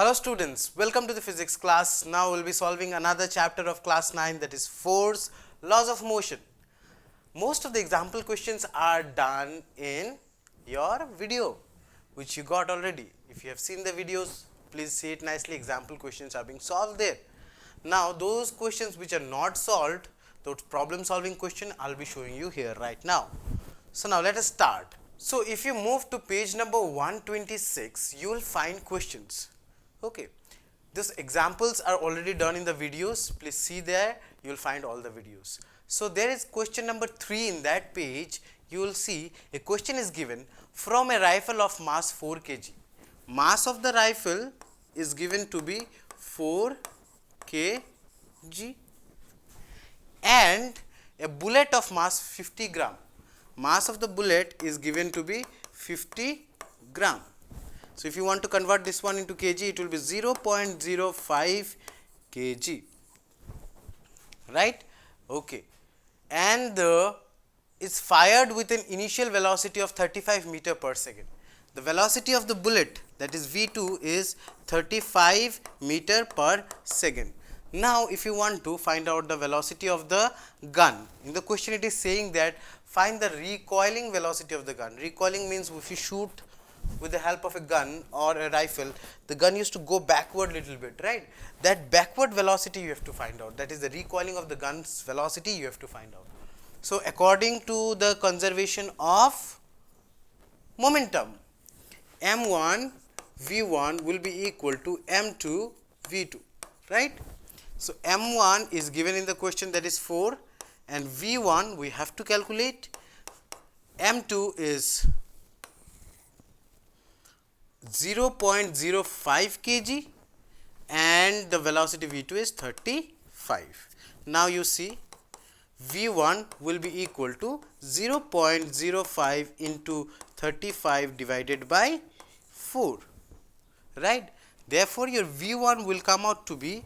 Hello students, welcome to the physics class. Now we will be solving another chapter of class 9, that is force, laws of motion. Most of the example questions are done in your video which you got already. If you have seen the videos, please see it nicely. Example questions are being solved there. Now those questions which are not solved, those problem solving question, I will be showing you here right now. So now let us start. So if you move to page number 126, you will find questions. Okay, these examples are already done in the videos. Please see there, you will find all the videos. So there is question number 3 in that page. You will see a question is given from a rifle of mass 4 kg. Mass of the rifle is given to be 4 kg and a bullet of mass 50 gram. Mass of the bullet is given to be 50 gram. So if you want to convert this one into kg, it will be 0.05 kg, right? Okay, and it's fired with an initial velocity of 35 meter per second. The velocity of the bullet, that is V2, is 35 meter per second. Now if you want to find out the velocity of the gun, in the question it is saying that find the recoiling velocity of the gun. Recoiling means if you shoot with the help of a gun or a rifle, the gun used to go backward little bit, right? That backward velocity you have to find out, that is the recoiling of the gun's velocity you have to find out. So according to the conservation of momentum, m1 v1 will be equal to m2 v2, right? So m1 is given in the question, that is 4, and v1 we have to calculate. M2 is 0.05 kg and the velocity V2 is 35. Now you see V1 will be equal to 0.05 into 35 divided by 4, right? Therefore, your V1 will come out to be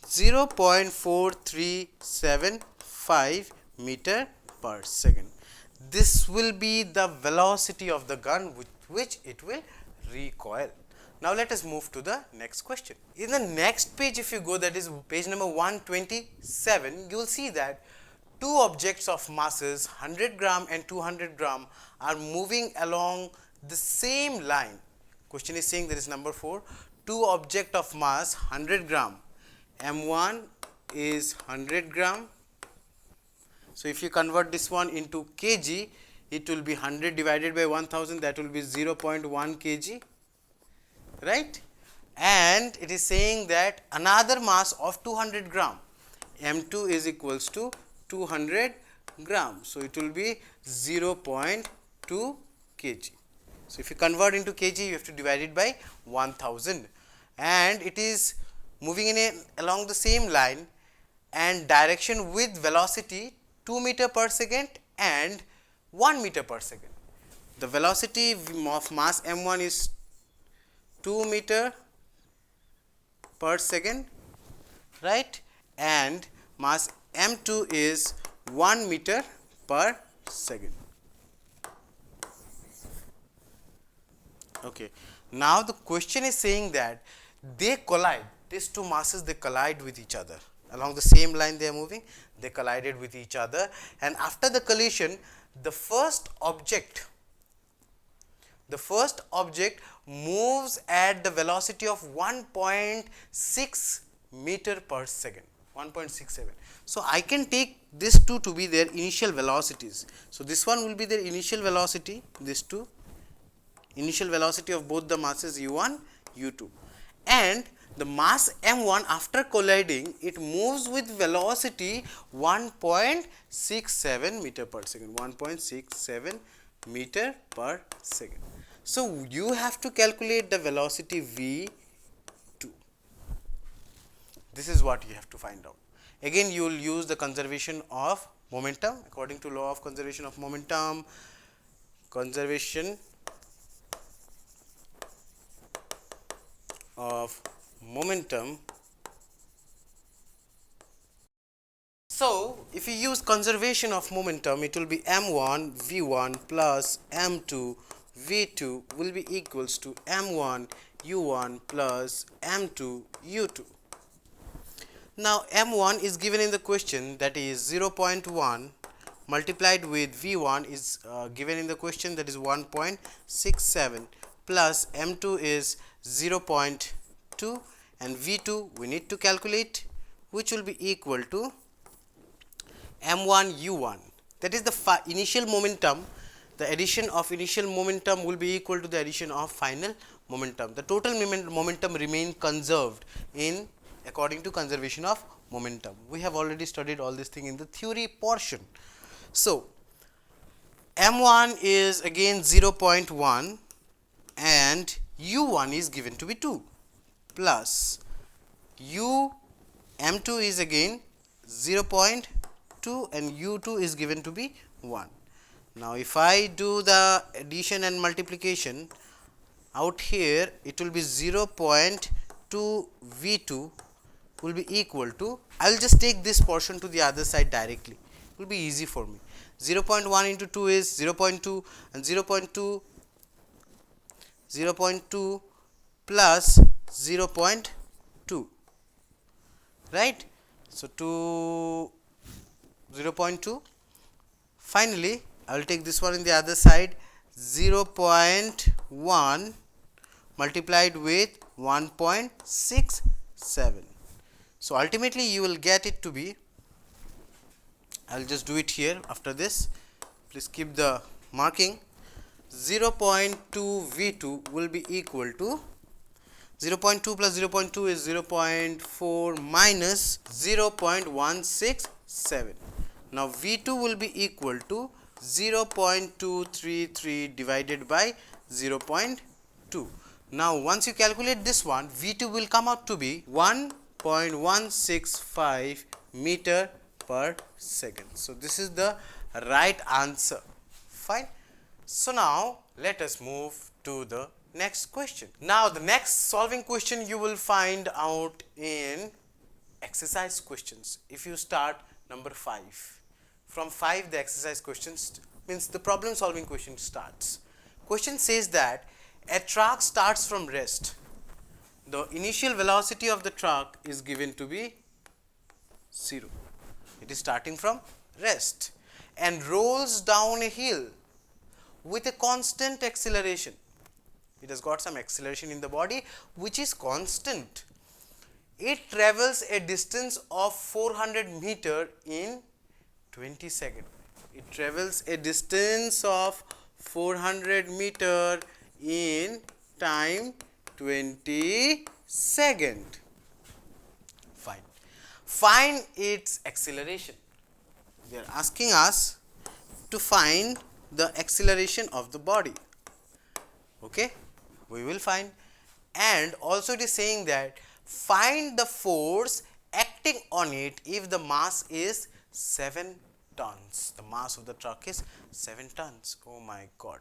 0.4375 meter per second. This will be the velocity of the gun with which it will recoil. Now let us move to the next question. In the next page, if you go, that is page number 127, you will see that two objects of masses 100 gram and 200 gram are moving along the same line. Question is saying, that is number 4, two object of mass 100 gram, m1 is 100 gram. So if you convert this one into kg, it will be 100 divided by 1000, that will be 0.1 kg, right? And it is saying that another mass of 200 gram, m2 is equals to 200 gram. So it will be 0.2 kg. So if you convert into kg, you have to divide it by 1000, and it is moving in along the same line and direction with velocity 2 meter per second and 1 meter per second. The velocity of mass m1 is 2 meter per second, right? And mass m2 is 1 meter per second. Okay. Now the question is saying that they collide, these two masses, they collide with each other along the same line. They are moving, they collided with each other, and after the collision, the first object moves at the velocity of 1.6 meter per second, 1.67. So I can take these two to be their initial velocities. So this one will be their initial velocity, these two, initial velocity of both the masses u1, u2, and the mass m1 after colliding, it moves with velocity 1.67 meter per second, 1.67 meter per second. So you have to calculate the velocity v2. This is what you have to find out. Again, you will use the conservation of momentum according to law of conservation of momentum. Conservation of momentum. So if you use conservation of momentum, it will be m1 v1 plus m2 v2 will be equals to m1 u1 plus m2 u2. Now m1 is given in the question, that is 0.1 multiplied with v1 is given in the question, that is 1.67 plus m2 is 0.2 and v2 we need to calculate, which will be equal to m1 u1, that is the initial momentum. The addition of initial momentum will be equal to the addition of final momentum. The total momentum remain conserved in according to conservation of momentum. We have already studied all this thing in the theory portion. So m1 is again 0.1 and u1 is given to be 2 plus m2 is again 0.2 and u2 is given to be 1. Now if I do the addition and multiplication out here, it will be 0.2 v2 will be equal to, I will just take this portion to the other side directly, it will be easy for me. 0.1 into 2 is 0.2 and 0.2 plus 0.2, right. So, 0.2. Finally, I will take this one in the other side, 0.1 multiplied with 1.67. So, ultimately you will get it to be, I will just do it here after this, please keep the marking, 0.2 V2 will be equal to 0.2 plus 0.2 is 0.4 minus 0.167. Now, V2 will be equal to 0.233 divided by 0.2. Now, once you calculate this one, V2 will come out to be 1.165 meter per second. So, this is the right answer. Fine. So, now let us move to the next question. Now, the next solving question you will find out in exercise questions. If you start number 5, from 5 the exercise questions means the problem solving question starts. Question says that a truck starts from rest. The initial velocity of the truck is given to be 0. It is starting from rest and rolls down a hill with a constant acceleration. It has got some acceleration in the body which is constant. It travels a distance of 400 meter in 20 seconds. It travels a distance of 400 meter in time 20 seconds. Fine. Find its acceleration. They are asking us to find the acceleration of the body. Okay, we will find, and also it is saying that find the force acting on it if the mass is 7 tons. The mass of the truck is 7 tons. Oh my god.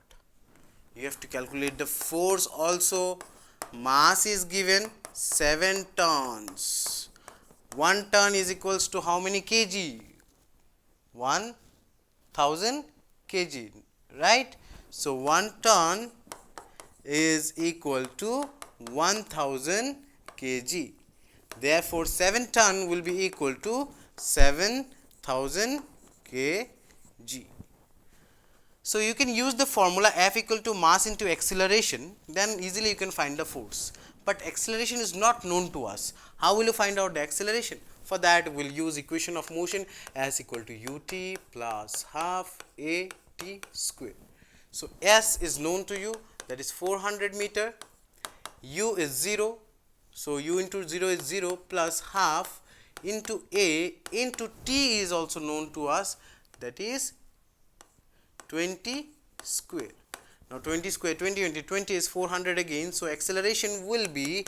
You have to calculate the force also. Mass is given 7 tons. 1 ton is equals to how many kg? 1000 kg, right? So, 1 ton is equal to 1000 kg. Therefore, 7 ton will be equal to 7000 kg. So, you can use the formula F equal to mass into acceleration, then easily you can find the force. But acceleration is not known to us. How will you find out the acceleration? For that, we will use equation of motion as equal to ut plus half at square. So, S is known to you, that is 400 meter, u is 0. So, u into 0 is 0 plus half into a into t is also known to us, that is 20 square. Now, 20 square, 20 is 400 again. So, acceleration will be,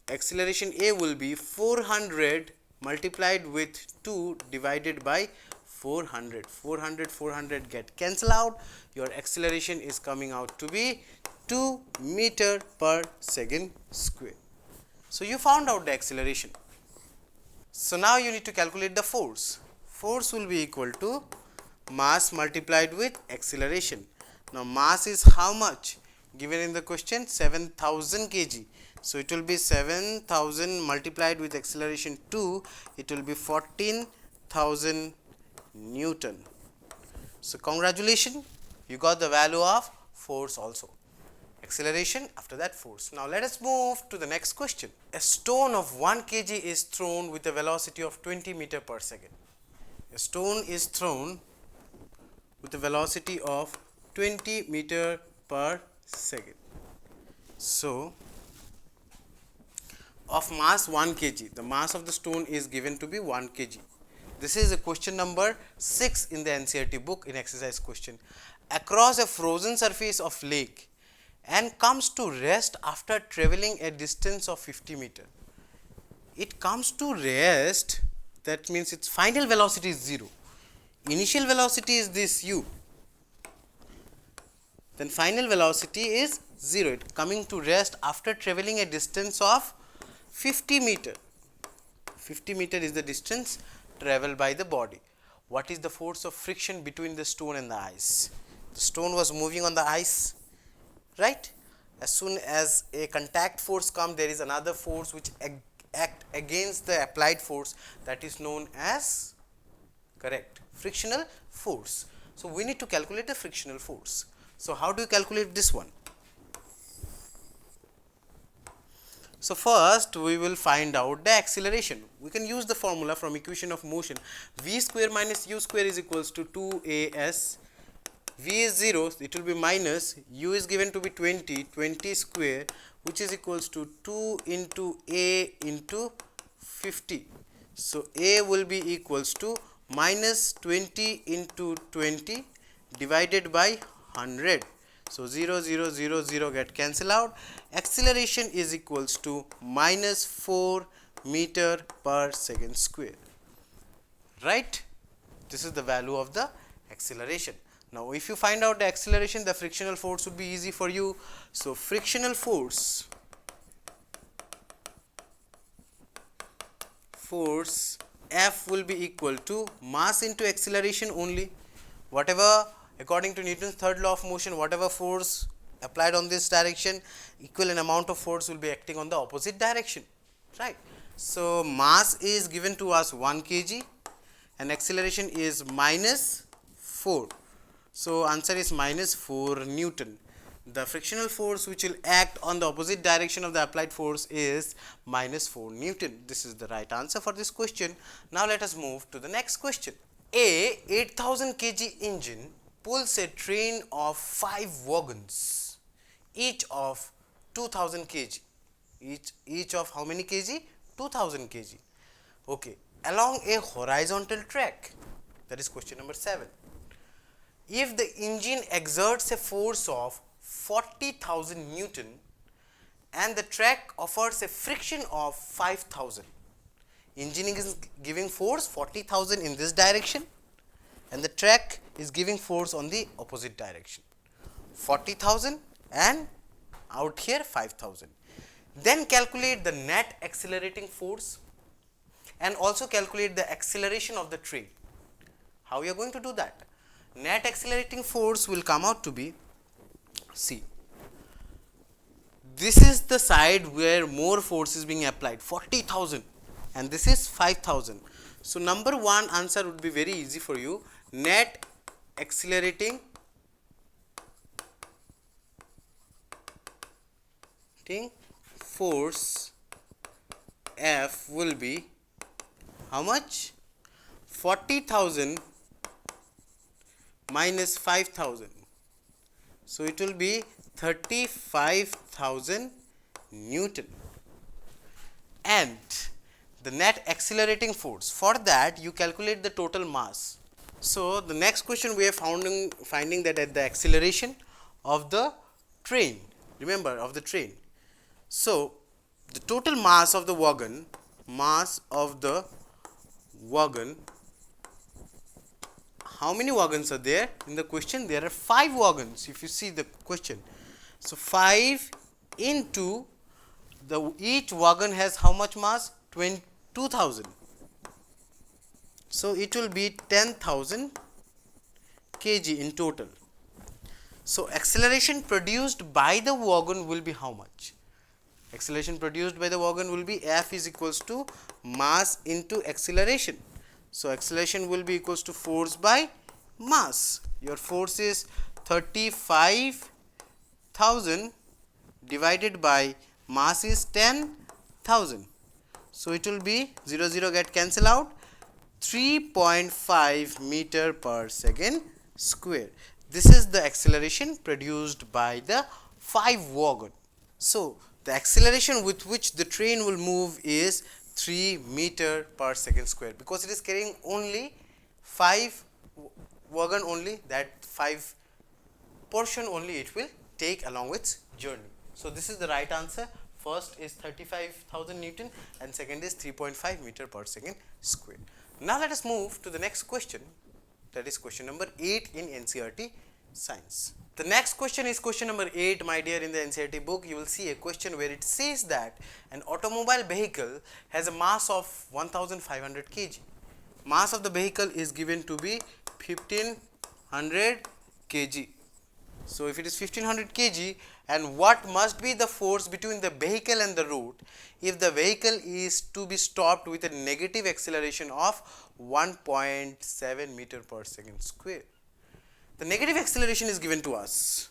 acceleration A will be 400 multiplied with 2 divided by 400. 400 get cancel out. Your acceleration is coming out to be 2 meter per second square. So, you found out the acceleration. So, now you need to calculate the force. Force will be equal to mass multiplied with acceleration. Now, mass is how much? given in the question 7000 kg. So it will be 7000 multiplied with acceleration 2, it will be 14,000 Newton. So congratulations, you got the value of force also. Acceleration, after that force. Now let us move to the next question. A stone of 1 kg is thrown with a velocity of 20 meter per second. A stone is thrown with a velocity of 20 meter per second. So of mass 1 kg, the mass of the stone is given to be 1 kg. This is a question number 6 in the NCERT book in exercise question. Across a frozen surface of lake and comes to rest after traveling a distance of 50 meter. It comes to rest, that means its final velocity is 0. Initial velocity is this u, then final velocity is 0. It coming to rest after traveling a distance of 50 meter. 50 meter is the distance traveled by the body. What is the force of friction between the stone and the ice? The stone was moving on the ice, right? As soon as a contact force comes, there is another force which act against the applied force, that is known as, correct, frictional force. So we need to calculate the frictional force. So how do you calculate this one? So first we will find out the acceleration. We can use the formula from equation of motion. V square minus u square is equals to 2as. V is 0, it will be minus, u is given to be 20 square, which is equals to 2 into a into 50. So a will be equals to minus 20 into 20 divided by 100. So 0, 0, 0, 0 get cancelled out. Acceleration is equals to minus 4 meter per second square. Right? This is the value of the acceleration. Now, if you find out the acceleration, the frictional force would be easy for you. So frictional force F will be equal to mass into acceleration only. Whatever, according to Newton's third law of motion, whatever force applied on this direction, equivalent amount of force will be acting on the opposite direction, right? So mass is given to us 1 kg and acceleration is minus 4. So answer is minus 4 Newton. The frictional force which will act on the opposite direction of the applied force is minus 4 Newton. This is the right answer for this question. Now let us move to the next question. A 8000 kg engine pulls a train of 5 wagons, each of 2000 kg. Each of how many kg? 2000 kg. Okay. Along a horizontal track. That is question number 7. If the engine exerts a force of 40,000 Newton and the track offers a friction of 5,000. Engine is giving force 40,000 in this direction and the track is giving force on the opposite direction. 40,000 and out here 5,000. Then calculate the net accelerating force and also calculate the acceleration of the train. How we are going to do that? Net accelerating force will come out to be, see, this is the side where more force is being applied, 40,000, and this is 5,000. So number 1 answer would be very easy for you. Net accelerating force F will be how much? 40,000 minus 5,000. So it will be 35,000 Newton. And the net accelerating force, for that you calculate the total mass. So the next question we are finding that at the acceleration of the train, remember, of the train. So the total mass of the wagon, how many wagons are there in the question? There are 5 wagons if you see the question. So 5 into each wagon has how much mass? 2,000. So it will be 10,000 kg in total. So acceleration produced by the wagon will be how much? Acceleration produced by the wagon will be F is equals to mass into acceleration. So acceleration will be equals to force by mass. Your force is 35,000 divided by mass is 10,000. So it will be 0 0 get cancel out, 3.5 meter per second square. This is the acceleration produced by the 5 wagon. So the acceleration with which the train will move is 3 meter per second square, because it is carrying only 5 wagon only, that 5 portion only it will take along its journey. So this is the right answer. First is 35,000 Newton and second is 3.5 meter per second square. Now let us move to the next question, that is question number 8 in NCERT science. The next question is question number 8, my dear. In the NCERT book you will see a question where it says that an automobile vehicle has a mass of 1500 kg. Mass of the vehicle is given to be 1500 kg. So if it is 1500 kg, and what must be the force between the vehicle and the road if the vehicle is to be stopped with a negative acceleration of 1.7 meter per second square. The negative acceleration is given to us,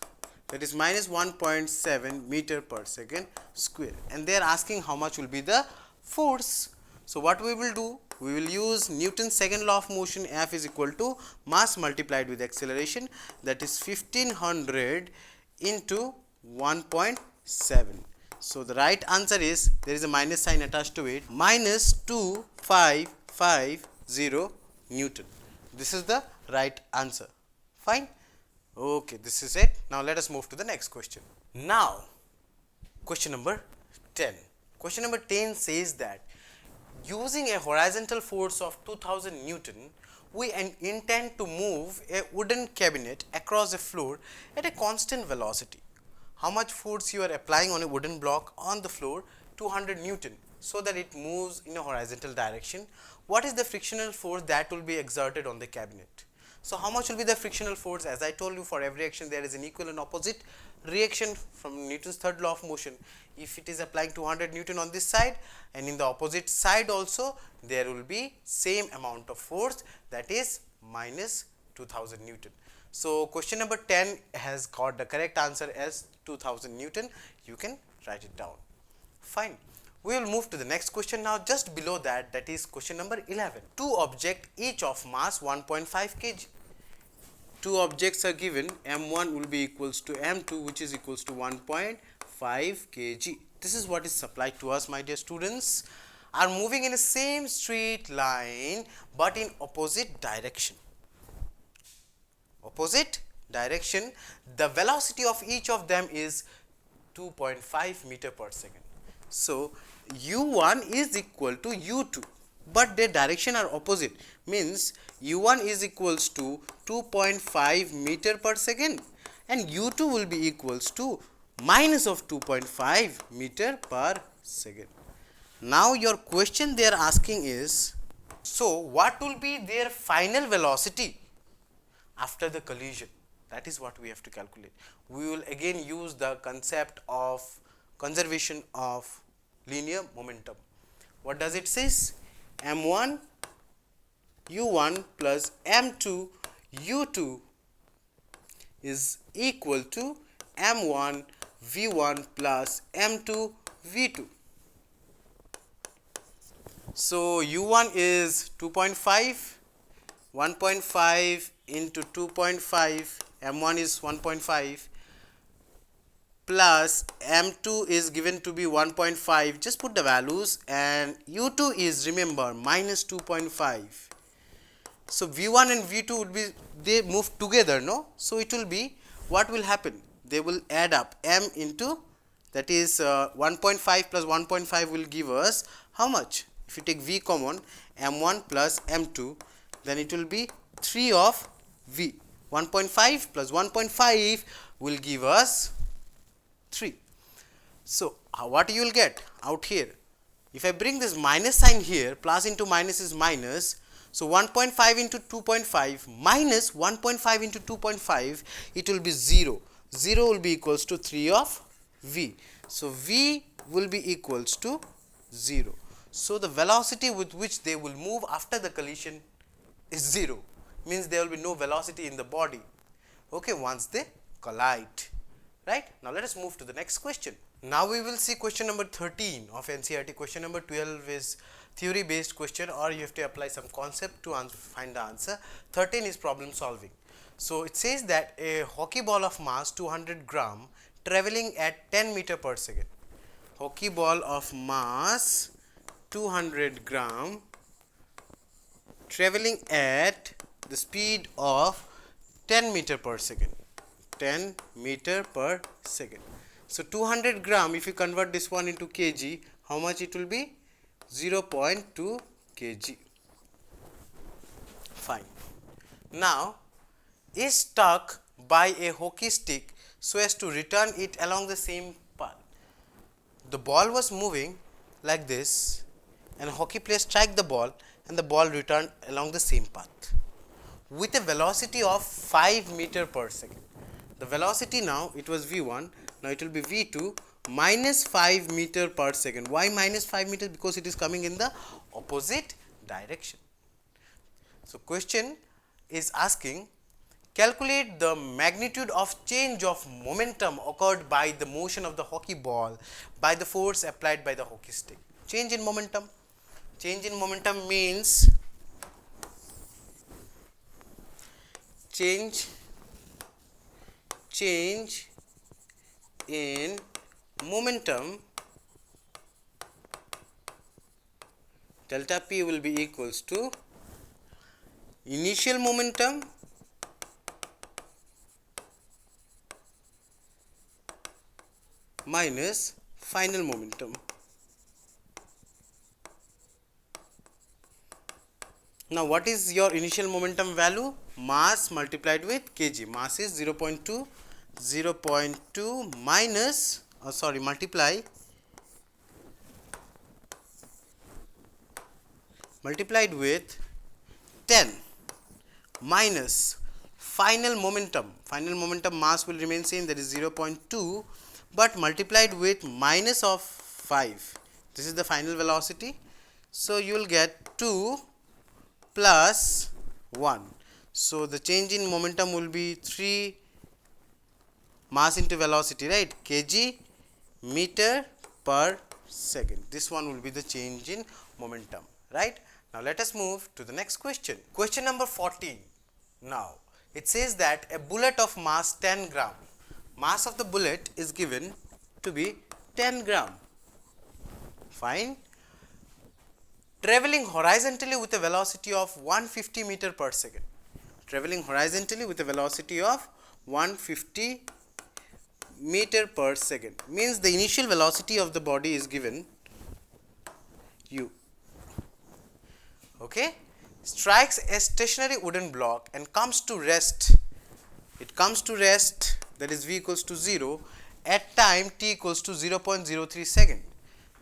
that is minus 1.7 meter per second square, and they are asking how much will be the force. So what we will do, we will use Newton's second law of motion. F is equal to mass multiplied with acceleration, that is 1500 into 1.7. So the right answer is, there is a minus sign attached to it, minus 2550 Newton. This is the right answer. Fine. Okay, this is it. Now let us move to the next question. Now question number 10. Question number 10 says that using a horizontal force of 2000 Newton, we intend to move a wooden cabinet across a floor at a constant velocity. How much force you are applying on a wooden block on the floor? 200 Newton, so that it moves in a horizontal direction. What is the frictional force that will be exerted on the cabinet? So how much will be the frictional force? As I told you, for every action there is an equal and opposite reaction from Newton's third law of motion. If it is applying 200 Newton on this side, and in the opposite side also there will be same amount of force, that is minus 2000 Newton. So question number 10 has got the correct answer as 2000 Newton. You can write it down. Fine. We will move to the next question now. Just below that, that is question number 11. Two objects each of mass 1.5 kg. Two objects are given, m1 will be equals to m2, which is equals to 1.5 kg. This is what is supplied to us, my dear students. Are moving in the same straight line but in opposite direction. Opposite direction. The velocity of each of them is 2.5 meter per second. So u1 is equal to u2, but their direction are opposite, means u1 is equals to 2.5 meter per second and u2 will be equals to minus of 2.5 meter per second. Now your question they are asking is, so what will be their final velocity after the collision? That is what we have to calculate. We will again use the concept of conservation of linear momentum. What does it says? m1 u1 plus m2 u2 is equal to m1 v1 plus m2 v2. So u1 is 2.5, 1.5 into 2.5, m1 is 1.5 plus m2 is given to be 1.5. Just put the values, and u2 is, remember, minus 2.5. So v1 and v2 would be, they move together, no? So it will be, what will happen? They will add up, m into, that is 1.5 plus 1.5 will give us how much? If you take v common, m1 plus m2, then it will be 3 of v. 1.5 plus 1.5 will give us 3. So what you will get out here? If I bring this minus sign here, plus into minus is minus, So 1.5 into 2.5 minus 1.5 into 2.5, it will be 0. 0 will be equals to 3 of v. So v will be equals to 0. So the velocity with which they will move after the collision is 0. Means there will be no velocity in the body, okay, once they collide. Right? Now let us move to the next question. Now we will see question number 13 of NCERT. Question number 12 is theory based question, or you have to apply some concept to find the answer. 13 is problem solving. So it says that a hockey ball of mass 200 gram traveling at 10 meter per second. Hockey ball of mass 200 gram traveling at the speed of 10 meter per second. 10 meter per second. So 200 gram, if you convert this one into kg, how much it will be? 0.2 kg. Fine. Now is stuck by a hockey stick so as to return it along the same path. The ball was moving like this, and a hockey player strike the ball, and the ball returned along the same path with a velocity of 5 meter per second. The velocity now, it was v1, now it will be v2 minus 5 meter per second. Why minus 5 meters? Because it is coming in the opposite direction. So question is asking, calculate the magnitude of change of momentum occurred by the motion of the hockey ball by the force applied by the hockey stick. Change in momentum. Change in momentum means change in momentum, delta p will be equals to initial momentum minus final momentum. Now what is your initial momentum value? Mass multiplied with kg. Mass is 0.2 minus multiplied with 10 minus final momentum. Final momentum mass will remain same, that is 0.2, but multiplied with minus of 5. This is the final velocity. So you will get 2 plus 1. So the change in momentum will be 3 mass into velocity, right, kg meter per second. This one will be the change in momentum, right. Now let us move to the next question. Question number 14. Now it says that a bullet of mass 10 gram, mass of the bullet is given to be 10 gram. Fine. Traveling horizontally with a velocity of 150 meter per second. Traveling horizontally with a velocity of 150 meter per second means the initial velocity of the body is given u. Okay, strikes a stationary wooden block and comes to rest. It comes to rest, that is v equals to 0 at time t equals to 0.03 second.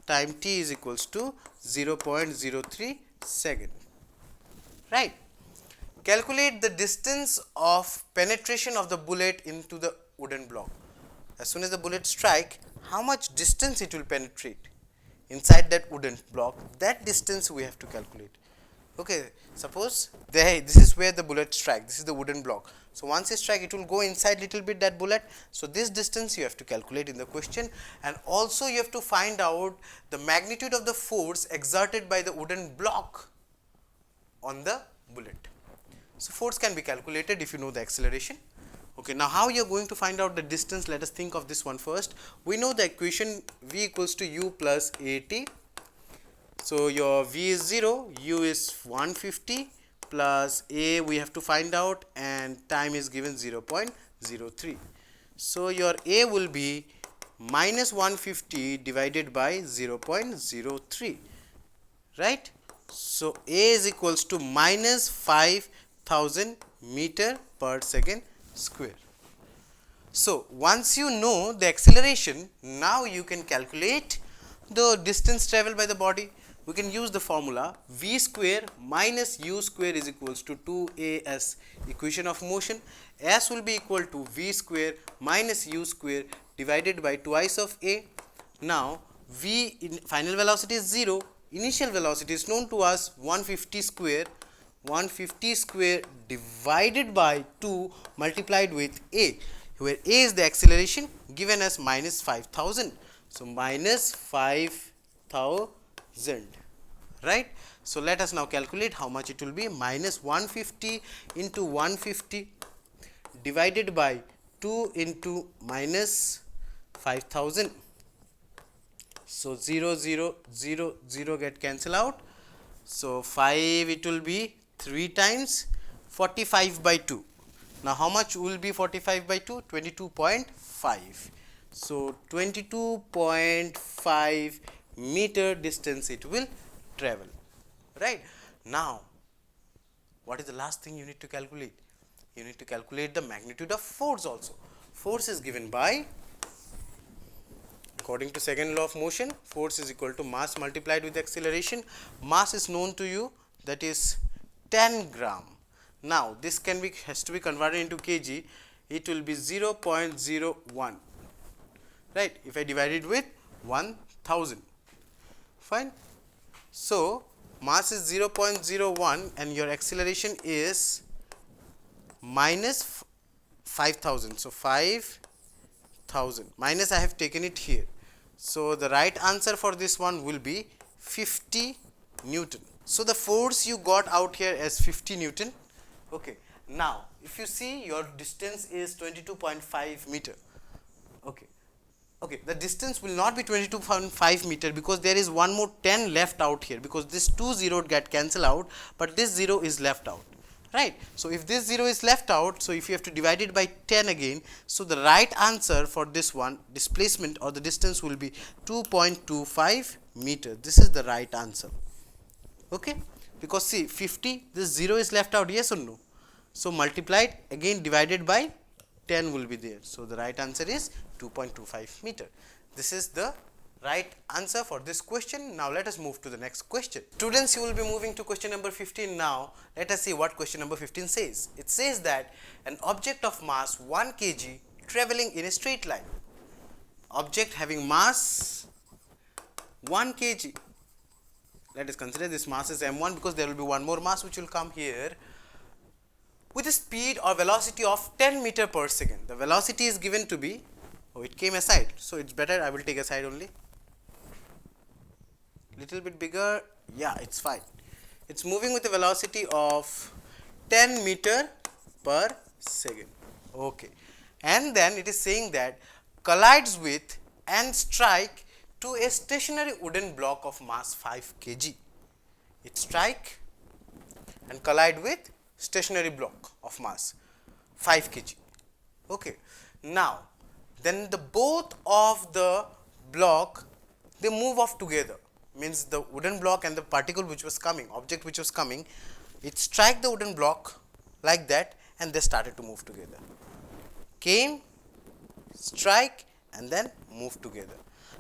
Time t is equals to 0.03 second, right. Calculate the distance of penetration of the bullet into the wooden block. As soon as the bullet strike, how much distance it will penetrate inside that wooden block, that distance we have to calculate. Okay, suppose this is where the bullet strike, this is the wooden block. So once it strike, it will go inside little bit that bullet. So this distance you have to calculate in the question, and also you have to find out the magnitude of the force exerted by the wooden block on the bullet. So force can be calculated if you know the acceleration. Okay, now how you are going to find out the distance? Let us think of this one first. We know the equation v equals to u plus at. So your v is 0, u is 150 plus a we have to find out, and time is given 0.03. So your a will be minus 150 divided by 0.03, right. So a is equals to minus 5000 meter per second square. So once you know the acceleration, now you can calculate the distance traveled by the body. we can use the formula v square minus u square is equals to 2as, equation of motion. S will be equal to v square minus u square divided by twice of a. Now v in final velocity is 0, initial velocity is known to us 150 square, 150 square divided by 2 multiplied with a, where a is the acceleration given as minus 5000. So minus 5000, right. So let us now calculate how much it will be. Minus 150 into 150 divided by 2 into minus 5000. So 0 0 0 0 get cancel out. So 5 it will be 3 times 45 by 2. Now how much will be 45 by 2? 22.5. So 22.5 meter distance it will travel, right. Now what is the last thing you need to calculate? You need to calculate the magnitude of force also. Force is given by, according to second law of motion, force is equal to mass multiplied with acceleration. Mass is known to you, that is 10 gram. Now this has to be converted into kg. It will be 0.01, right, if I divide it with 1000, fine. So mass is 0.01 and your acceleration is minus 5000. So 5000 minus, I have taken it here. So the right answer for this one will be 50 Newton. So the force you got out here as 50 Newton. Okay. Now if you see, your distance is 22.5 meter. Okay. Okay, the distance will not be 22.5 meter because there is one more 10 left out here, because this 2 0 get cancel out, but this 0 is left out, right. So if this 0 is left out, so if you have to divide it by 10 again, so the right answer for this one, displacement or the distance, will be 2.25 meter. This is the right answer, okay, because see 50, this 0 is left out, yes or no. So multiplied again divided by 10 will be there. So the right answer is 2.25 meter. This is the right answer for this question. Now let us move to the next question. Students, you will be moving to question number 15 now. Let us see what question number 15 says. It says that an object of mass 1 kg traveling in a straight line. Object having mass 1 kg. Let us consider this mass is m1 because there will be one more mass which will come here, with a speed or velocity of 10 meter per second. The velocity is given to be, oh, it came aside, so it's better I will take aside only. Little bit bigger, yeah, it's fine. It's moving with a velocity of 10 meter per second. Okay. And then it is saying that collides with and strike to a stationary wooden block of mass 5 kg. It strike and collide with stationary block of mass 5 kg. Okay. Now then the both of the block, they move off together, means the wooden block and the particle which was coming, object which was coming, it strike the wooden block like that and they started to move together. Came, strike and then move together.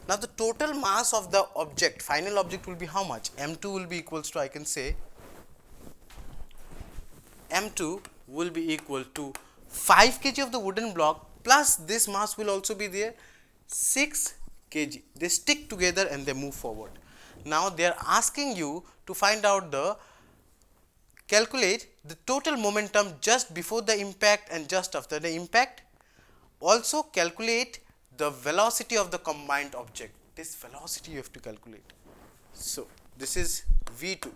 Now the total mass of the object, final object, will be how much? M2 will be equals to, I can say M2 will be equal to 5 kg of the wooden block plus this mass will also be there, 6 kg. They stick together and they move forward. Now they are asking you to find out calculate the total momentum just before the impact and just after the impact. Also calculate the velocity of the combined object. This velocity you have to calculate. So this is V2.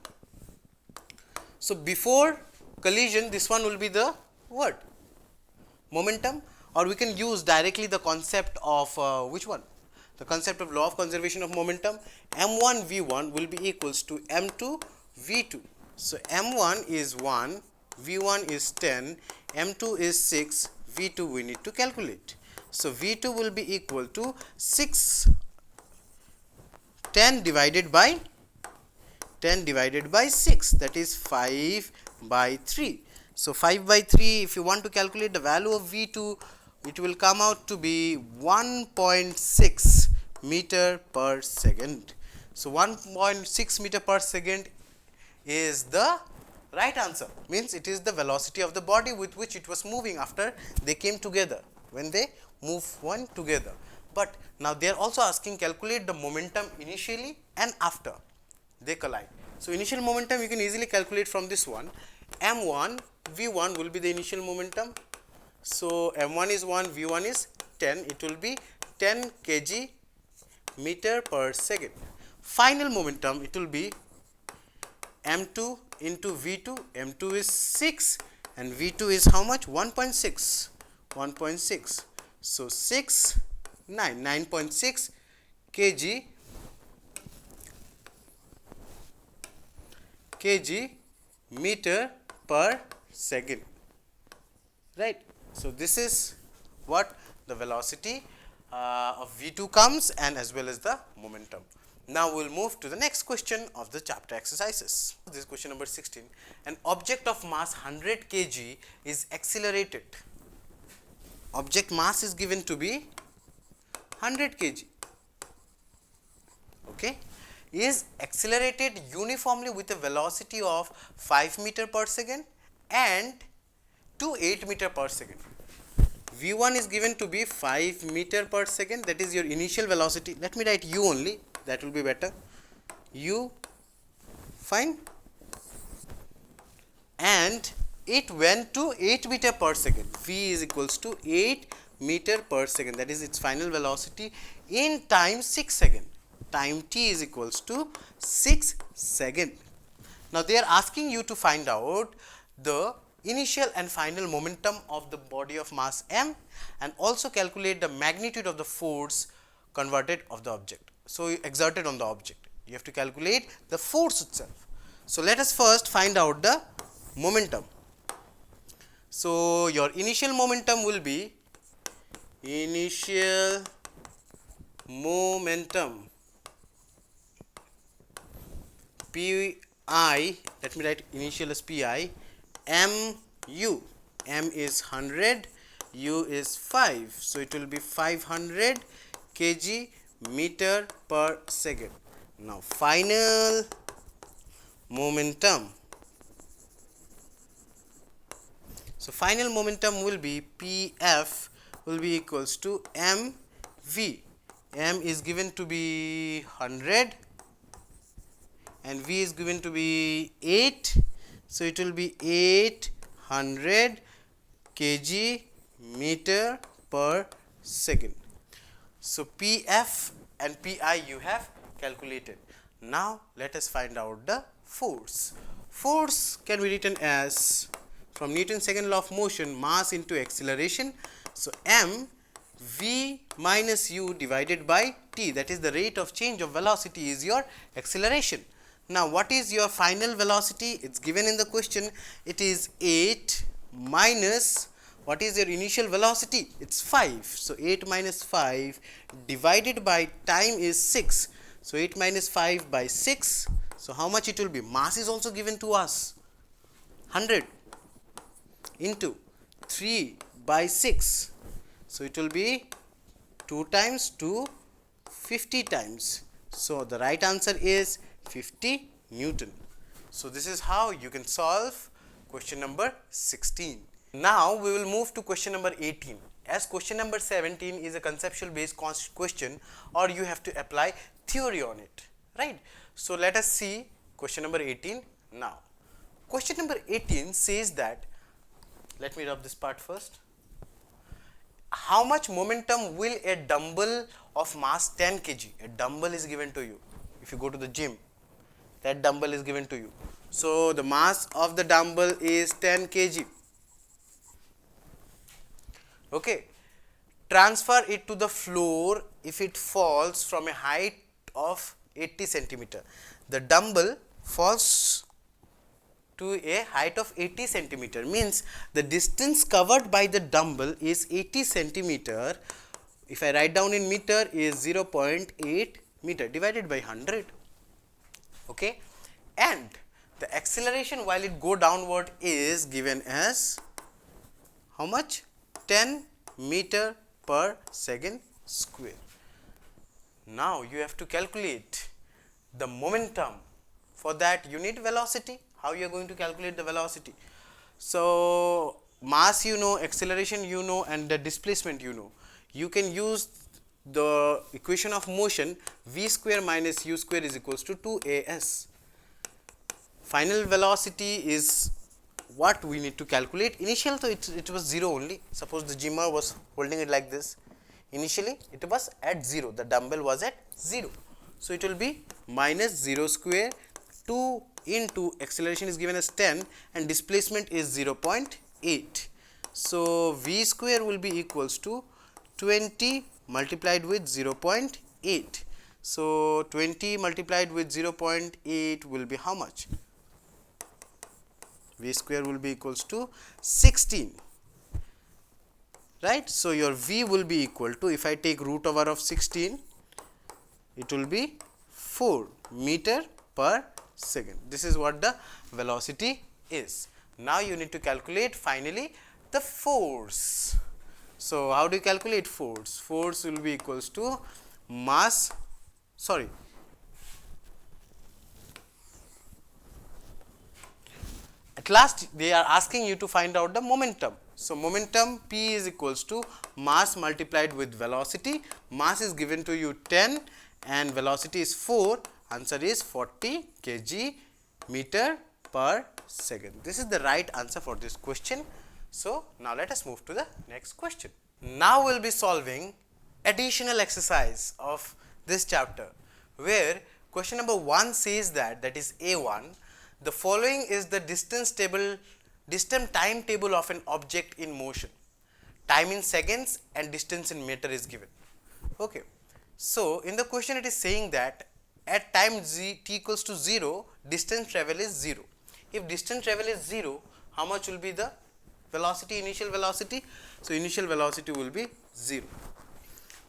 So before collision, this one will be the what? Momentum, or we can use directly the concept of which one? The concept of law of conservation of momentum. M1 V1 will be equals to M2 V2. So M1 is 1, V1 is 10, M2 is 6, V2 we need to calculate. So V2 will be equal to 10 divided by 6, that is 5 by 3. So 5 by 3, if you want to calculate the value of V2, it will come out to be 1.6 meter per second. So 1.6 meter per second is the right answer, means it is the velocity of the body with which it was moving after they came together, when they move one together. But now they are also asking calculate the momentum initially and after they collide. So initial momentum you can easily calculate from this one. M1 V1 will be the initial momentum. So M1 is 1, V1 is 10, it will be 10 kg meter per second. Final momentum, it will be M2 into V2, M2 is 6 and V2 is how much? 1.6, 1.6. So 6, 9.6 kg meter per second, right. So this is what the velocity of V2 comes, and as well as the momentum. Now we will move to the next question of the chapter exercises. This is question number 16. An object of mass 100 kg is accelerated. Object mass is given to be 100 kg. Okay, is accelerated uniformly with a velocity of 5 meter per second and to 8 meter per second. V1 is given to be 5 meter per second, that is your initial velocity. Let me write u only, that will be better. U, fine, and it went to 8 meter per second. V is equals to 8 meter per second, that is its final velocity in time 6 seconds. Time t is equals to 6 seconds. Now they are asking you to find out the initial and final momentum of the body of mass m, and also calculate the magnitude of the force converted of the object. So exerted on the object, you have to calculate the force itself. So let us first find out the momentum. So your initial momentum will be initial momentum Pi, let me write initial as Pi, mu, m is 100, u is 5, so it will be 500 kg meter per second. Now final momentum, so final momentum will be Pf will be equals to mv, m is given to be 100 and v is given to be 8, so it will be 800 kg meter per second. So Pf and Pi you have calculated. Now let us find out the force. Force can be written as, from Newton's second law of motion, mass into acceleration. So m v minus u divided by t, that is the rate of change of velocity, is your acceleration. Now what is your final velocity? It's given in the question. It is 8 minus, what is your initial velocity? It's 5. So 8 minus 5 divided by time is 6. So 8 minus 5 by 6. So how much it will be? Mass is also given to us, 100 into 3 by 6. So it will be 2 times 2, 50 times. So the right answer is 50 Newton. So this is how you can solve question number 16. Now we will move to question number 18. As question number 17 is a conceptual based question, or you have to apply theory on it, right? So let us see question number 18 now. Question number 18 says that, let me rub this part first. How much momentum will a dumbbell of mass 10 kg, a dumbbell is given to you. If you go to the gym, that dumbbell is given to you. So the mass of the dumbbell is 10 kg. Okay. Transfer it to the floor if it falls from a height of 80 centimeter. The dumbbell falls to a height of 80 centimeter, means the distance covered by the dumbbell is 80 centimeter. If I write down in meter, is 0.8 meter divided by 100. Okay, and the acceleration while it go downward is given as how much? 10 meter per second square. Now you have to calculate the momentum. For that you need velocity. How you are going to calculate the velocity? So, mass you know, acceleration you know, and the displacement you know. You can use the equation of motion, v square minus u square is equals to 2as. Final velocity is what we need to calculate. Initial, so it was 0 only. Suppose the gymmer was holding it like this. Initially it was at 0, the dumbbell was at 0. So, it will be minus 0 square 2 into acceleration is given as 10 and displacement is 0.8. So, v square will be equals to 20 multiplied with 0.8. So, 20 multiplied with 0.8 will be how much? V square will be equals to 16, right. So, your V will be equal to, if I take root over of 16, it will be 4 meter per second. This is what the velocity is. Now, you need to calculate finally the force. So, how do you calculate force? Force will be equals to mass, at last they are asking you to find out the momentum. So, momentum P is equals to mass multiplied with velocity. Mass is given to you 10 and velocity is 4. Answer is 40 kg meter per second. This is the right answer for this question. So, now let us move to the next question. Now, we will be solving additional exercise of this chapter, where question number 1 says that is A1, the following is the distance time table of an object in motion. Time in seconds and distance in meter is given. Okay. So, in the question it is saying that at time t equals to 0, distance travel is 0. If distance travel is 0, how much will be the velocity, initial velocity? So, initial velocity will be 0.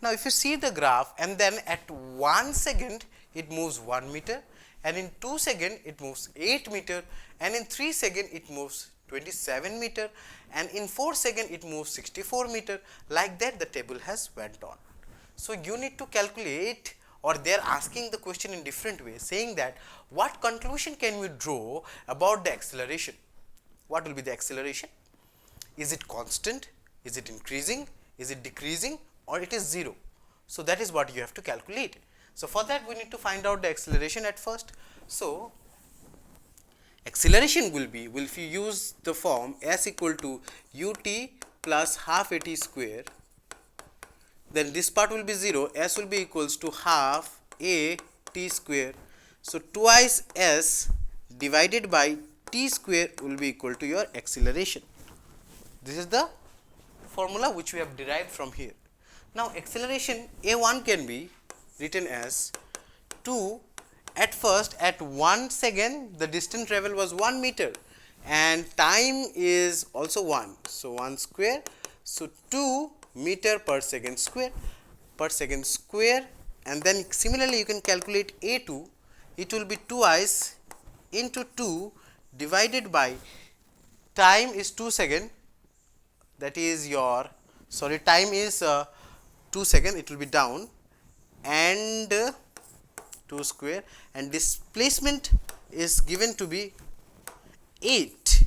Now, if you see the graph and then at 1 second it moves 1 meter and in 2 seconds it moves 8 meter and in 3 seconds it moves 27 meter and in 4 seconds it moves 64 meter, like that the table has went on. So, you need to calculate, or they are asking the question in different way, saying that what conclusion can we draw about the acceleration? What will be the acceleration? Is it constant? Is it increasing? Is it decreasing? Or it is 0? So, that is what you have to calculate. So, for that we need to find out the acceleration at first. So, acceleration will be, if you use the form s equal to ut plus half at square, then this part will be 0, s will be equals to half a t square. So, twice s divided by t square will be equal to your acceleration. This is the formula which we have derived from here. Now, acceleration a1 can be written as 2. At first, at 1 second the distance travel was 1 meter and time is also 1. So, 1 square. So, 2 meter per second square and then similarly you can calculate a2, it will be twice into 2 divided by time is 2 second, that is your time is 2 second, it will be down, and 2 square, and displacement is given to be 8.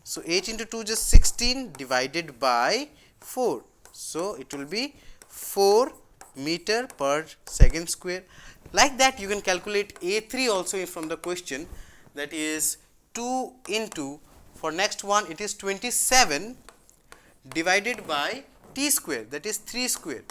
So, 8 into 2 just 16 divided by 4. So, it will be 4 meter per second square. Like that you can calculate A3 also from the question, that is 2 into, for next one it is 27 divided by t square, that is 3 square.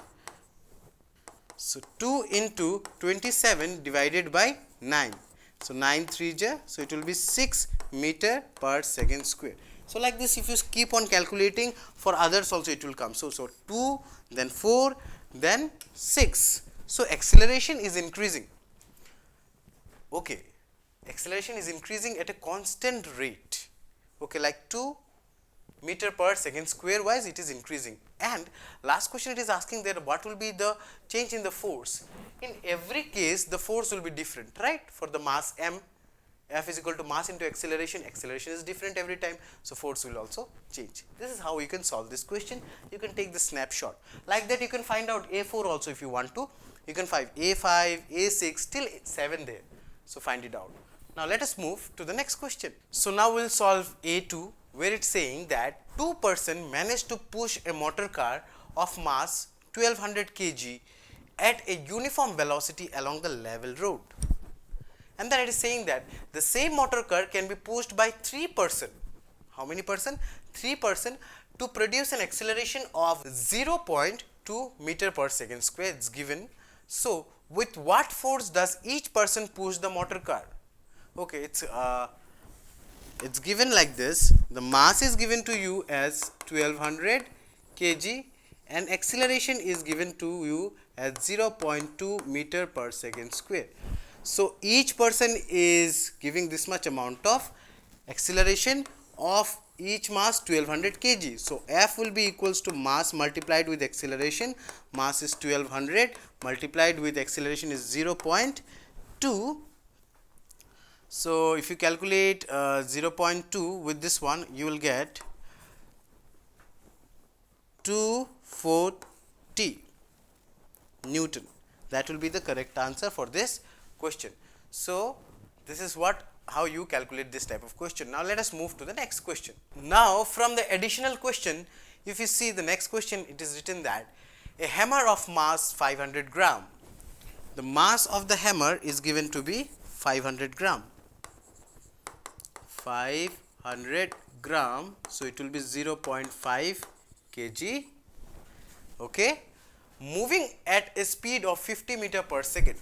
So, 2 into 27 divided by 9. So, 9 3 ja, so it will be 6 meter per second square. So, like this if you keep on calculating, for others also it will come. So, 2 then 4 then 6. So, acceleration is increasing. Okay. Acceleration is increasing at a constant rate, okay, like 2 meter per second square wise it is increasing. And last question it is asking that what will be the change in the force. In every case the force will be different, right? For the mass m, f is equal to mass into acceleration, acceleration is different every time. So, force will also change. This is how you can solve this question. You can take the snapshot. Like that you can find out A4 also if you want to. You can find A5, A6 till 7 there. So find it out. Now let us move to the next question. So now we'll solve A2, where it's saying that two persons managed to push a motor car of mass 1200 kg at a uniform velocity along the level road. And then it is saying that the same motor car can be pushed by 3 persons. How many persons? 3 persons, to produce an acceleration of 0.2 meter per second square. It's given. So with what force does each person push the motor car? Okay, it's given like this. The mass is given to you as 1200 kg and acceleration is given to you as 0.2 meter per second square. So each person is giving this much amount of acceleration of each mass 1200 kg. So F will be equals to mass multiplied with acceleration. Mass is 1200 multiplied with acceleration is 0.2. So if you calculate 0.2 with this one, you will get 240 Newton. That will be the correct answer for this question. So this is how you calculate this type of question. Now let us move to the next question. Now from the additional question, if you see the next question, it is written that a hammer of mass 500 gram. The mass of the hammer is given to be 500 gram. 500 gram, so it will be 0.5 kg. Okay, moving at a speed of 50 meter per second.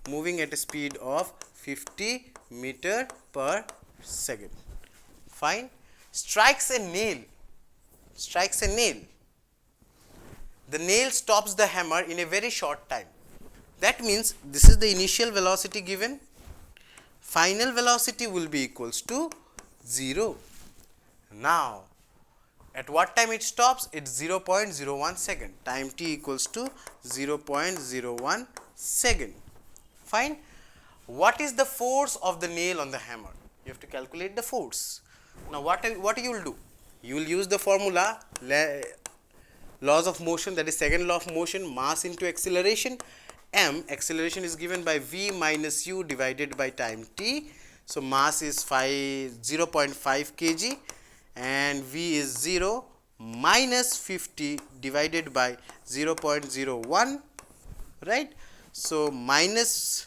Moving at a speed of 50 meter per second. Fine. Strikes a nail. Strikes a nail. The nail stops the hammer in a very short time. That means this is the initial velocity given. Final velocity will be equals to 0. Now, at what time it stops? It's 0.01 second. Time t equals to 0.01 second. Fine. What is the force of the nail on the hammer? You have to calculate the force. Now, what you will do? You will use the formula laws of motion, that is second law of motion, mass into acceleration. M, acceleration is given by v minus u divided by time t. So mass is 0.5 kg and v is 0 minus 50 divided by 0.01, right? So minus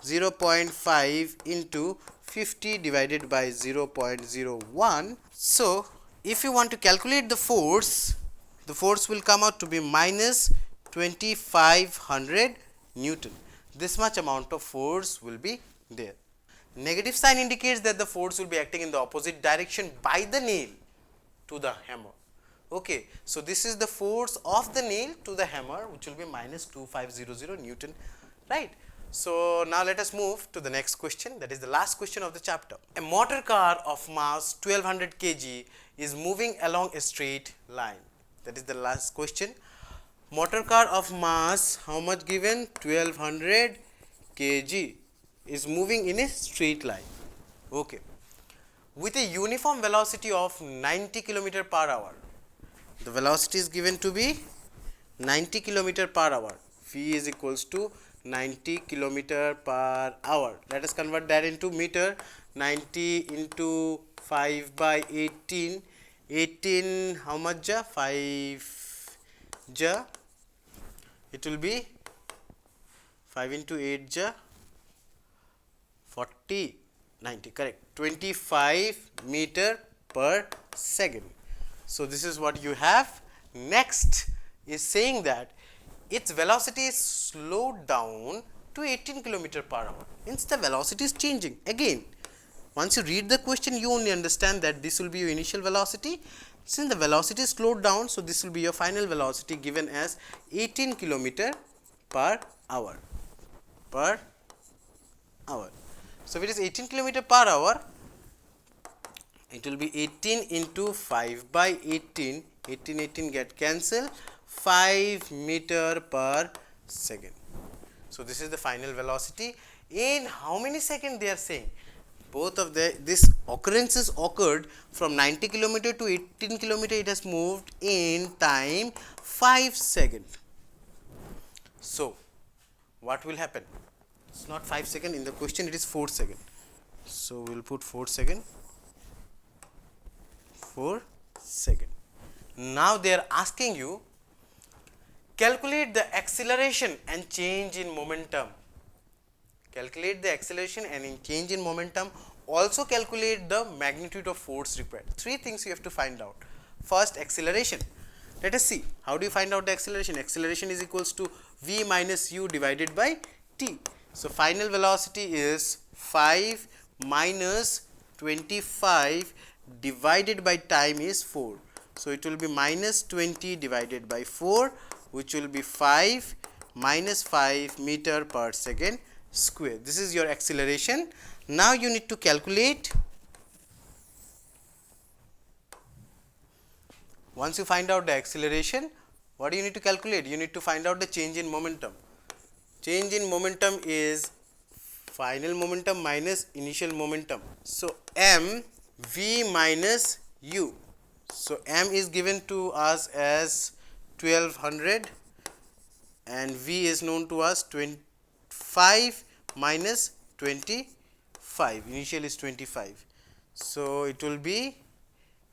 0.5 into 50 divided by 0.01. So if you want to calculate the force will come out to be minus 2500 Newton. This much amount of force will be there. Negative sign indicates that the force will be acting in the opposite direction by the nail to the hammer. Okay, so this is the force of the nail to the hammer, which will be minus 2500 Newton, right? So now let us move to the next question, that is the last question of the chapter. A motor car of mass 1200 kg is moving along a straight line. That is the last question. Motor car of mass, how much given? 1200 kg is moving in a straight line. Okay. With a uniform velocity of 90 km per hour. The velocity is given to be 90 km per hour. V is equals to 90 km per hour. Let us convert that into meter. 90 into 5 by 18. 18, how much ja? 5 ja. It will be 5 into 8 ja. 40, 90, correct. 25 meter per second. So this is what you have. Next is saying that its velocity is slowed down to 18 km per hour. Means the velocity is changing. Again, once you read the question, you only understand that this will be your initial velocity. Since the velocity is slowed down, so this will be your final velocity given as 18 km per hour. So if it is 18 km per hour, it will be 18 into 5 by 18. 18 get cancelled. 5 meter per second. So this is the final velocity. In how many seconds they are saying? Both of this occurrences occurred from 90 km to 18 km. It has moved in time 5 seconds. So what will happen? It's not 5 second, in the question it is 4 second. So we will put 4 second. 4 second. Now they are asking you calculate the acceleration and change in momentum. Calculate the acceleration and in change in momentum. Also calculate the magnitude of force required. Three things you have to find out. First, acceleration. Let us see how do you find out the acceleration. Acceleration is equals to v minus u divided by t. So final velocity is 5 minus 25 divided by time is 4. So it will be minus 20 divided by 4, which will be 5 minus 5 meter per second square. This is your acceleration. Now you need to calculate. Once you find out the acceleration, what do you need to calculate? You need to find out the change in momentum. Change in momentum is final momentum minus initial momentum. So m v minus u. So m is given to us as 1200 and v is known to us 25 minus 25. Initial is 25. So it will be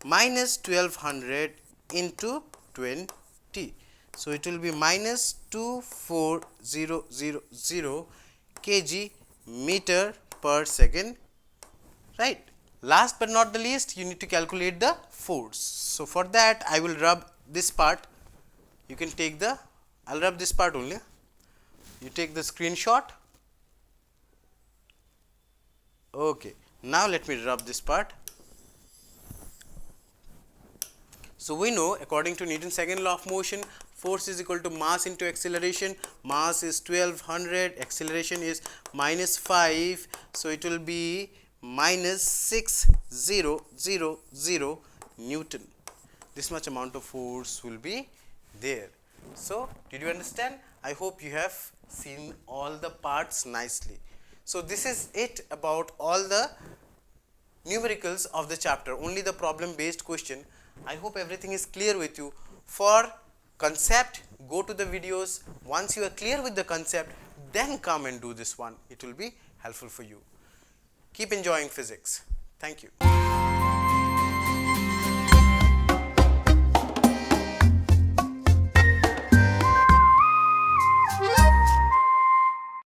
minus 1200 into 20. So it will be minus 24000 kg meter per second, right. Last but not the least, you need to calculate the force. So for that I will rub this part. You can take the, I will rub this part only. You take the screenshot. Okay. Now let me rub this part. So we know according to Newton's second law of motion, force is equal to mass into acceleration. Mass is 1200, acceleration is minus 5. So it will be minus 6000 Newton. This much amount of force will be there. So did you understand? I hope you have seen all the parts nicely. So this is it about all the numericals of the chapter, only the problem based question. I hope everything is clear with you. For concept, go to the videos. Once you are clear with the concept, then come and do this one. It will be helpful for you. Keep enjoying physics. Thank you.